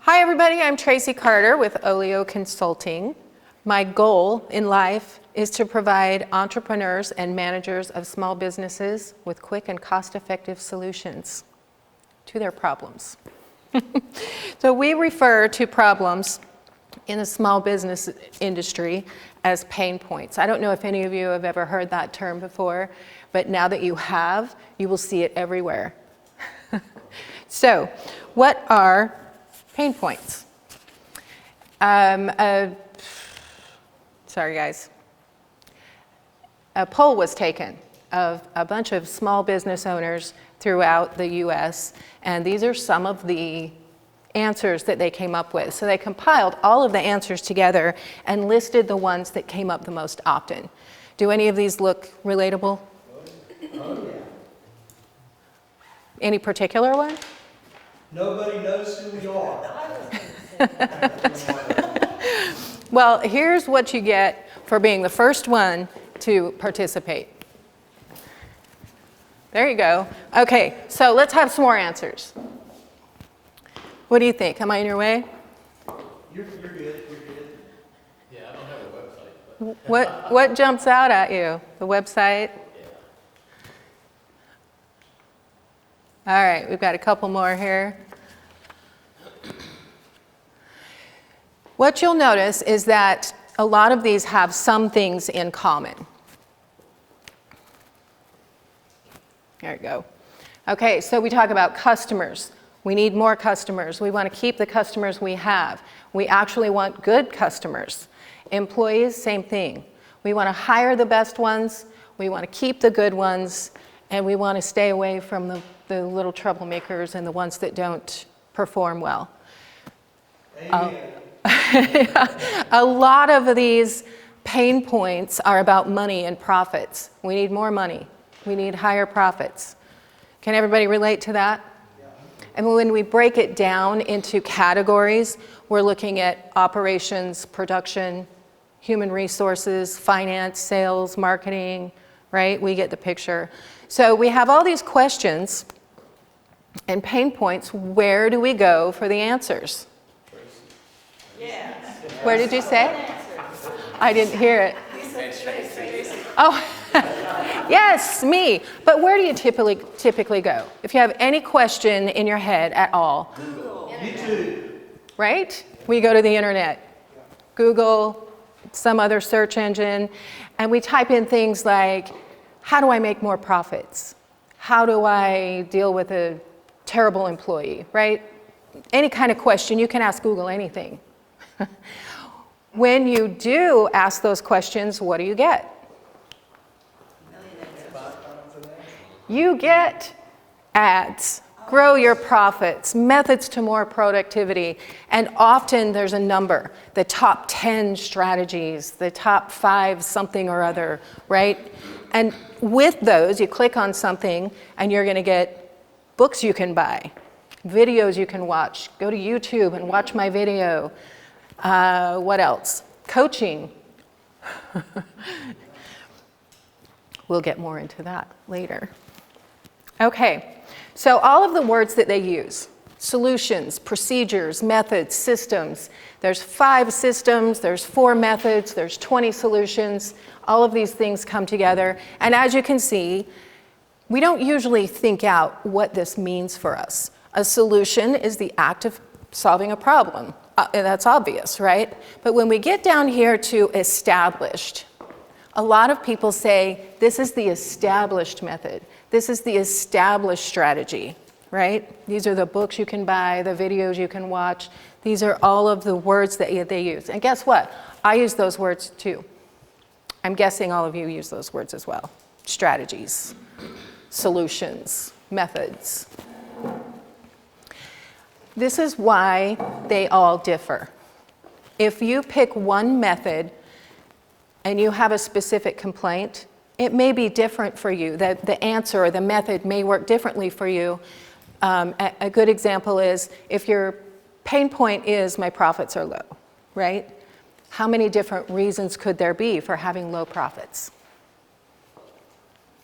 Hi everybody, I'm Tracey Carter with Olio Consulting. My goal in life is to provide entrepreneurs and managers of small businesses with quick and cost-effective solutions to their problems. So we refer to problems in the small business industry as pain points. I don't know if any of you have ever heard that term before, but now that you have, you will see it everywhere. So, what are pain points? Sorry guys. A poll was taken of a bunch of small business owners throughout the US, and these are some of the answers that they came up with. So they compiled all of the answers together and listed the ones that came up the most often. Do any of these look relatable? Oh, yeah. Any particular one? Nobody knows who we are. Well, here's what you get for being the first one to participate. There you go. Okay, so let's have some more answers. What do you think? Am I in your way? You're good, you're good. Yeah, I don't have a website. But What jumps out at you? The website? All right, we've got a couple more here. What you'll notice is that a lot of these have some things in common. There you go. Okay, so we talk about customers. We need more customers. We want to keep the customers we have. We actually want good customers. Employees, same thing. We want to hire the best ones. We want to keep the good ones. And we want to stay away from the little troublemakers and the ones that don't perform well. A lot of these pain points are about money and profits. We need more money. We need higher profits. Can everybody relate to that? Yeah. And when we break it down into categories, we're looking at operations, production, human resources, finance, sales, marketing, right? We get the picture. So we have all these questions and pain points. Where do we go for the answers? Yes. Where did you say? I didn't hear it. Oh, yes, me. But where do you typically go? If you have any question in your head at all. Google. YouTube. Right? We go to the internet. Google, some other search engine, and we type in things like, how do I make more profits? How do I deal with a terrible employee, right? Any kind of question, you can ask Google anything. When you do ask those questions, what do you get? You get ads, grow your profits, methods to more productivity, and often there's a number, the top 10 strategies, the top 5 something or other, right? And with those, you click on something and you're going to get books you can buy, videos you can watch. Go to YouTube and watch my video. What else? Coaching. We'll get more into that later. Okay, so all of the words that they use, solutions, procedures, methods, systems. There's 5 systems, there's 4 methods, there's 20 solutions. All of these things come together. And as you can see, we don't usually think out what this means for us. A solution is the act of solving a problem. That's obvious, right? But when we get down here to established, a lot of people say, this is the established method. This is the established strategy, right? These are the books you can buy, the videos you can watch. These are all of the words that they use. And guess what? I use those words too. I'm guessing all of you use those words as well. Strategies, solutions, methods. This is why they all differ. If you pick one method and you have a specific complaint, it may be different for you. The answer or the method may work differently for you. A good example is if your pain point is my profits are low, right? How many different reasons could there be for having low profits?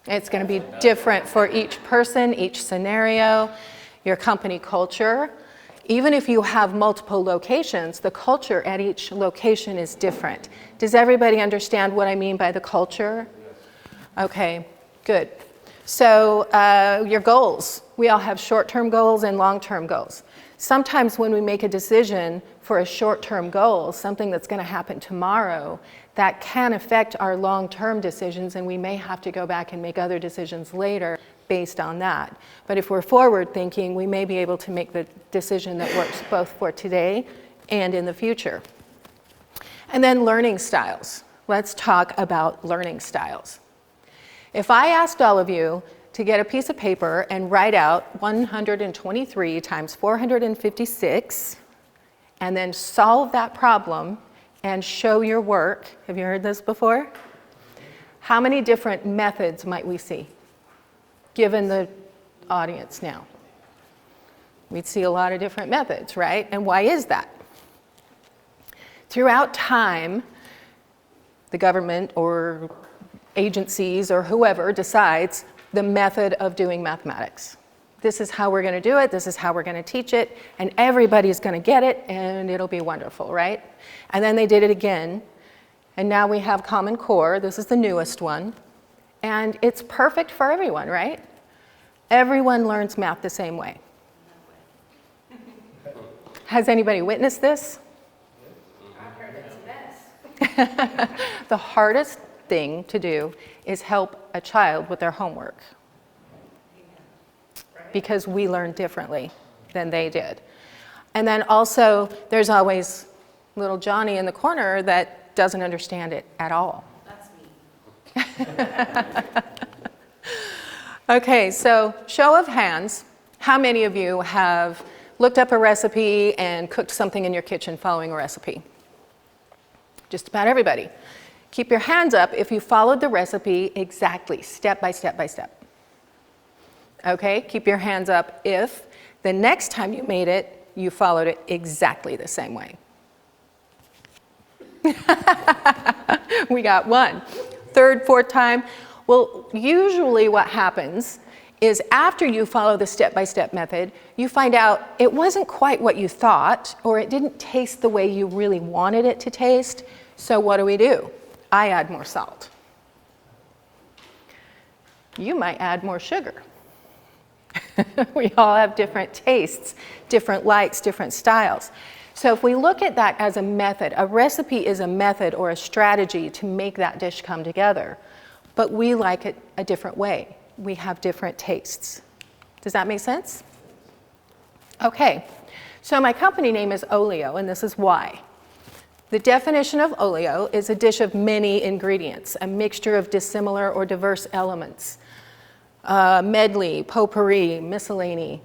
It's going to be different for each person, each scenario, your company culture, Even if you have multiple locations, the culture at each location is different. Does everybody understand what I mean by the culture? Okay, good. So your goals. We all have short-term goals and long-term goals. Sometimes when we make a decision for a short-term goal, something that's going to happen tomorrow, that can affect our long-term decisions, and we may have to go back and make other decisions later based on that. But if we're forward-thinking, we may be able to make the decision that works both for today and in the future. And then learning styles. Let's talk about learning styles. If I asked all of you to get a piece of paper and write out 123 times 456, and then solve that problem and show your work. Have you heard this before? How many different methods might we see, given the audience now? We'd see a lot of different methods, right? And why is that? Throughout time, the government or agencies or whoever decides the method of doing mathematics. This is how we're going to do it, this is how we're going to teach it, and everybody's going to get it, and it'll be wonderful, right? And then they did it again, and now we have Common Core. This is the newest one, and it's perfect for everyone, right? Everyone learns math the same way. Has anybody witnessed this? I've heard it's a mess. The hardest thing to do is help a child with their homework, because we learn differently than they did. And then also, there's always little Johnny in the corner that doesn't understand it at all. That's me. Okay, so show of hands, how many of you have looked up a recipe and cooked something in your kitchen following a recipe? Just about everybody. Keep your hands up if you followed the recipe exactly, step by step by step. Okay, keep your hands up if the next time you made it, you followed it exactly the same way. We got one. Third, fourth time. Well, usually what happens is after you follow the step-by-step method, you find out it wasn't quite what you thought, or it didn't taste the way you really wanted it to taste. So what do? I add more salt. You might add more sugar. We all have different tastes, different likes, different styles. So if we look at that as a method, a recipe is a method or a strategy to make that dish come together. But we like it a different way. We have different tastes. Does that make sense? Okay, so my company name is Olio, and this is why. The definition of olio is a dish of many ingredients, a mixture of dissimilar or diverse elements. Medley, potpourri, miscellany.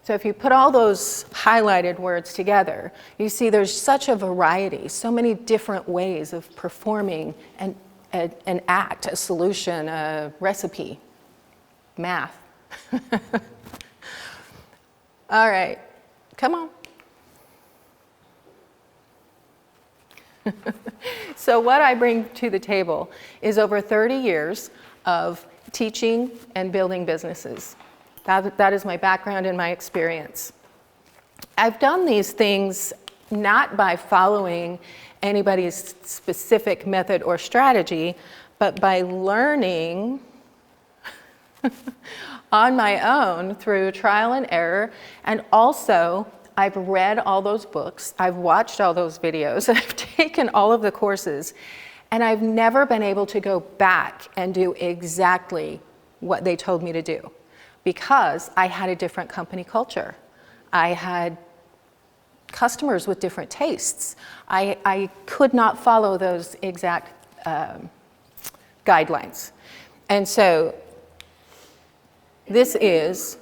So if you put all those highlighted words together, you see there's such a variety, so many different ways of performing an act, a solution, a recipe, math. All right, come on. So what I bring to the table is over 30 years of teaching and building businesses. That is my background and my experience. I've done these things not by following anybody's specific method or strategy, but by learning on my own through trial and error. And also, I've read all those books, I've watched all those videos, and I've taken all of the courses, and I've never been able to go back and do exactly what they told me to do, because I had a different company culture. I had customers with different tastes. I could not follow those exact guidelines. And so this is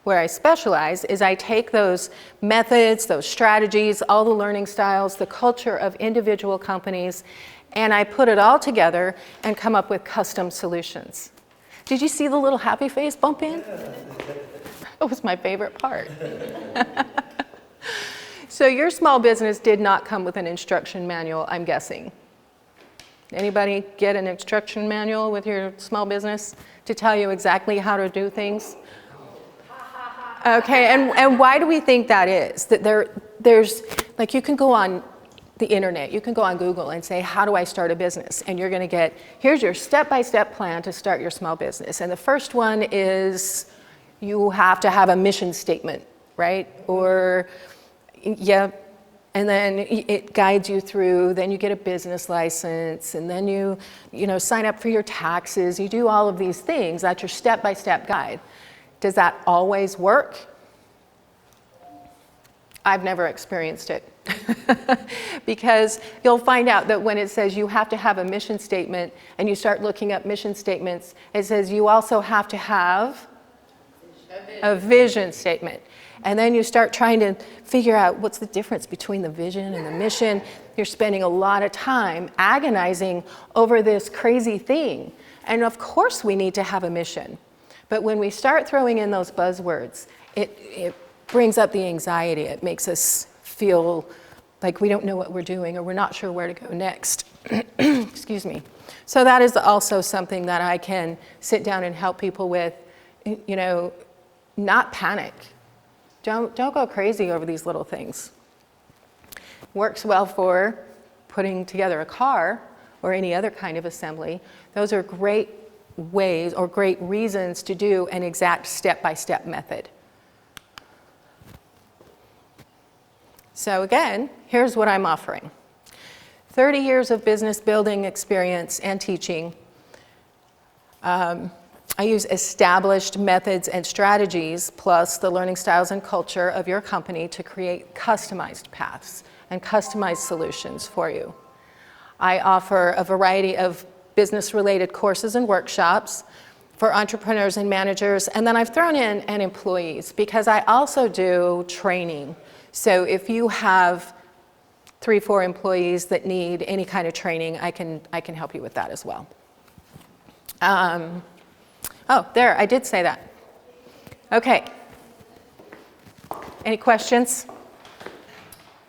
where I specialize, is I take those methods, those strategies, all the learning styles, the culture of individual companies, and I put it all together and come up with custom solutions. Did you see the little happy face bump in? That was my favorite part. So your small business did not come with an instruction manual, I'm guessing. Anybody get an instruction manual with your small business to tell you exactly how to do things? Okay, and why do we think that is? That there's, like, you can go on the internet, you can go on Google and say, how do I start a business? And you're gonna get, here's your step-by-step plan to start your small business. And the first one is you have to have a mission statement, right? Or, yeah, and then it guides you through, then you get a business license, and then you sign up for your taxes, you do all of these things, that's your step-by-step guide. Does that always work? I've never experienced it. Because you'll find out that when it says you have to have a mission statement and you start looking up mission statements, it says you also have to have a vision statement. And then you start trying to figure out what's the difference between the vision and the mission. You're spending a lot of time agonizing over this crazy thing. And of course we need to have a mission. But when we start throwing in those buzzwords, it brings up the anxiety. It makes us feel like we don't know what we're doing or we're not sure where to go next. Excuse me. So that is also something that I can sit down and help people with, not panic. Don't go crazy over these little things. Works well for putting together a car or any other kind of assembly. Those are great ways or great reasons to do an exact step-by-step method. So again, here's what I'm offering. 30 years of business building experience and teaching. I use established methods and strategies plus the learning styles and culture of your company to create customized paths and customized solutions for you. I offer a variety of business-related courses and workshops for entrepreneurs and managers, and then I've thrown in employees because I also do training. So if you have 3-4 employees that need any kind of training, I can help you with that as well. Oh, there, I did say that. Okay. Any questions?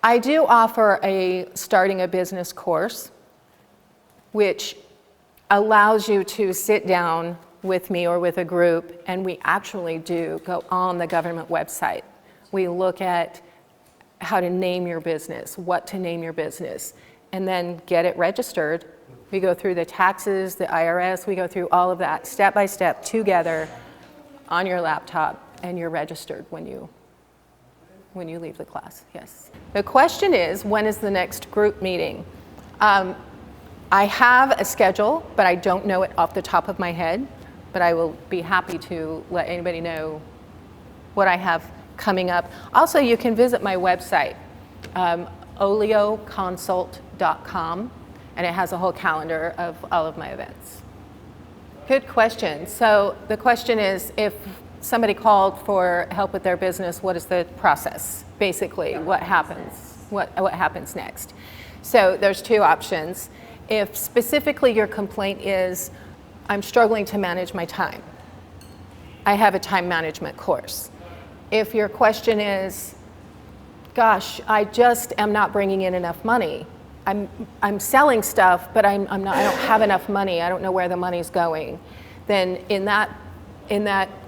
I do offer a starting a business course, which allows you to sit down with me or with a group, and we actually do go on the government website. We look at how to name your business, what to name your business, and then get it registered. We go through the taxes, the IRS, we go through all of that step by step together on your laptop, and you're registered when you leave the class, yes. The question is, when is the next group meeting? I have a schedule, but I don't know it off the top of my head, but I will be happy to let anybody know what I have coming up. Also, you can visit my website, olioconsult.com, and it has a whole calendar of all of my events. Good question. So the question is, if somebody called for help with their business, what is the process? Basically, what happens? What happens next? So there's two options. If specifically your complaint is, I'm struggling to manage my time, I have a time management course. If your question is, gosh, I just am not bringing in enough money, I'm selling stuff, but I don't have enough money, I don't know where the money's going, then in that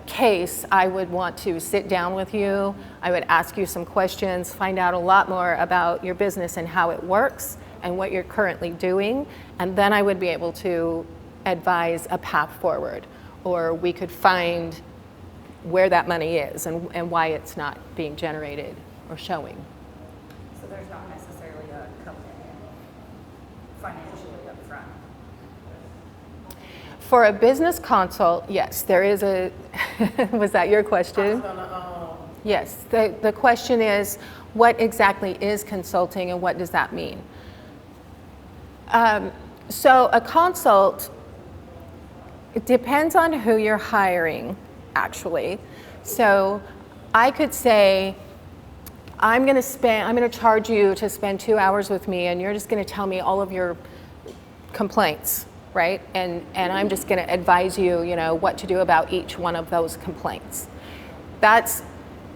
case, I would want to sit down with you, I would ask you some questions, find out a lot more about your business and how it works and what you're currently doing, and then I would be able to advise a path forward, or we could find where that money is and why it's not being generated or showing. So there's not necessarily a commitment financially up front. For a business consult, yes, there is a, was that your question? Yes, the question is, what exactly is consulting and what does that mean? So a consult, it depends on who you're hiring, actually. So I could say, I'm going to charge you to spend 2 hours with me, and you're just going to tell me all of your complaints, right? And I'm just going to advise you, what to do about each one of those complaints. That's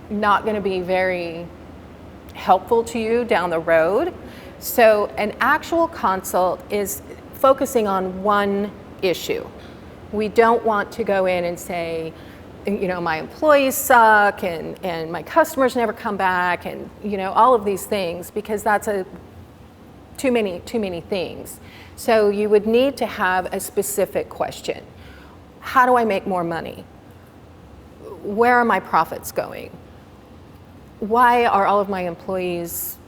not going to be very helpful to you down the road. So an actual consult is focusing on one issue. We don't want to go in and say, my employees suck and my customers never come back and, all of these things, because that's too many things. So you would need to have a specific question. How do I make more money? Where are my profits going? Why are all of my employees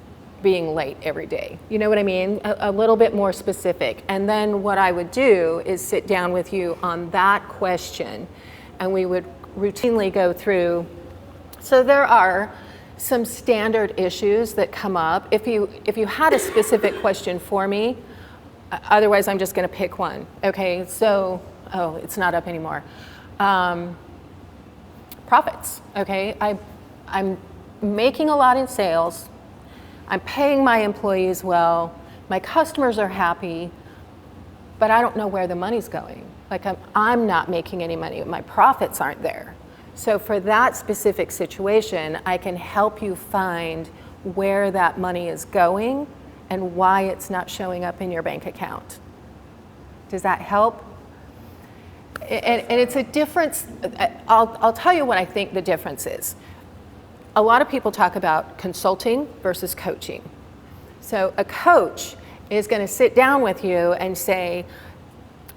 being late every day? You know what I mean? A little bit more specific. And then what I would do is sit down with you on that question, and we would routinely go through. So there are some standard issues that come up. If you had a specific question for me, otherwise I'm just going to pick one. Okay, so, it's not up anymore. Profits, okay? I'm making a lot in sales. I'm paying my employees well. My customers are happy, but I don't know where the money's going. Like I'm not making any money. My profits aren't there. So for that specific situation, I can help you find where that money is going and why it's not showing up in your bank account. Does that help? And it's a difference. I'll tell you what I think the difference is. A lot of people talk about consulting versus coaching. So a coach is going to sit down with you and say,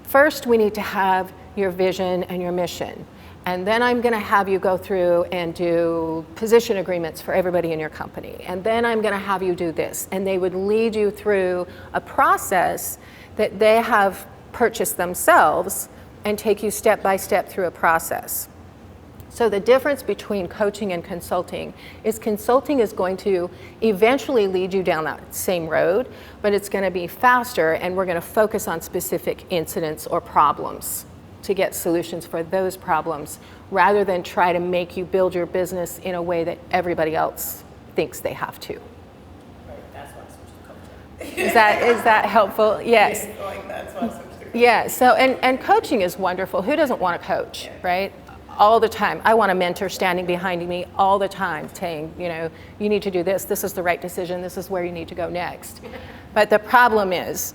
first we need to have your vision and your mission. And then I'm going to have you go through and do position agreements for everybody in your company. And then I'm going to have you do this. And they would lead you through a process that they have purchased themselves and take you step by step through a process. So the difference between coaching and consulting is consulting is going to eventually lead you down that same road, but it's going to be faster, and we're going to focus on specific incidents or problems to get solutions for those problems, rather than try to make you build your business in a way that everybody else thinks they have to. Right, that's why I switched to coaching. Is that helpful? Yes. Like, that's why I switched to coaching. Yeah, so, and coaching is wonderful. Who doesn't want a coach, right? All the time. I want a mentor standing behind me all the time saying, you need to do this. This is the right decision. This is where you need to go next. But the problem is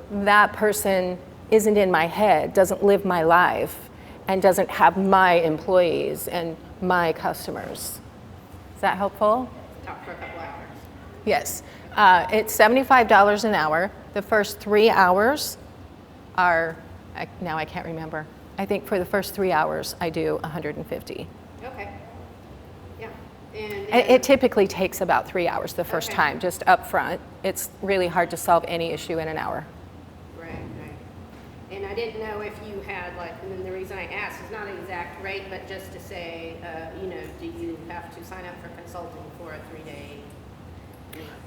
that person isn't in my head, doesn't live my life, and doesn't have my employees and my customers. Is that helpful? Talk for a couple hours. Yes. It's $75 an hour. The first 3 hours are, now I can't remember. I think for the first 3 hours, I do 150. Okay. Yeah. And it typically takes about 3 hours the first Okay. time, just up front. It's really hard to solve any issue in an hour. Right. And I didn't know if you had and then the reason I asked is not an exact rate, but just to say, do you have to sign up for consulting for a 3-day?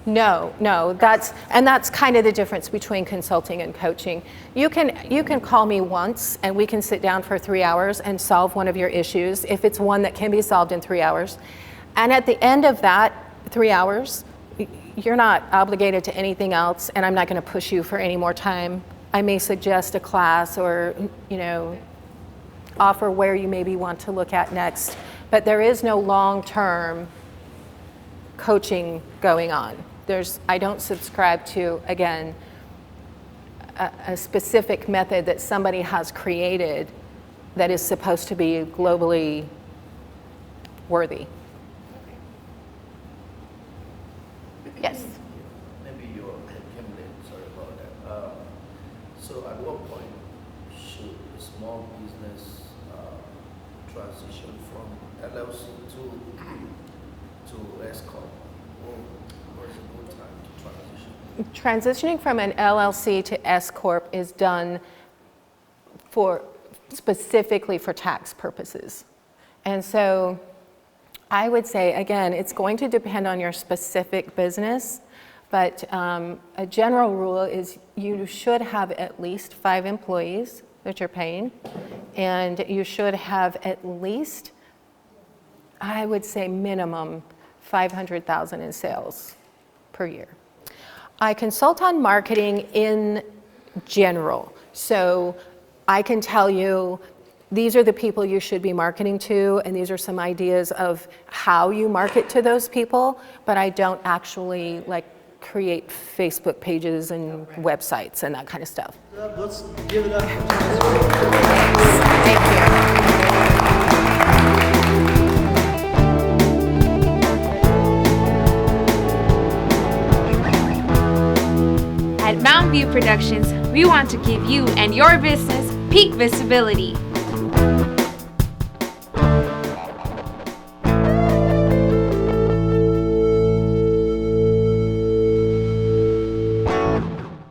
No, that's kind of the difference between consulting and coaching. You can call me once and we can sit down for 3 hours and solve one of your issues if it's one that can be solved in 3 hours. And at the end of that 3 hours, you're not obligated to anything else, and I'm not going to push you for any more time. I may suggest a class or, offer where you maybe want to look at next, but there is no long-term coaching going on. I don't subscribe to, again, a specific method that somebody has created that is supposed to be globally worthy. Yes? Maybe your Kimberly, sorry about that. So at what point should a small business transition from LLC to S Corp? Or is it a good time to transition? Transitioning from an LLC to S Corp is done specifically for tax purposes. And so I would say, again, it's going to depend on your specific business, but a general rule is you should have at least 5 employees that you're paying, and you should have at least, I would say minimum, $500,000 in sales per year. I consult on marketing in general, so I can tell you these are the people you should be marketing to, and these are some ideas of how you market to those people, but I don't actually create Facebook pages and websites and that kind of stuff. Let's give it up. Thank you. At Mountain View Productions, we want to give you and your business peak visibility.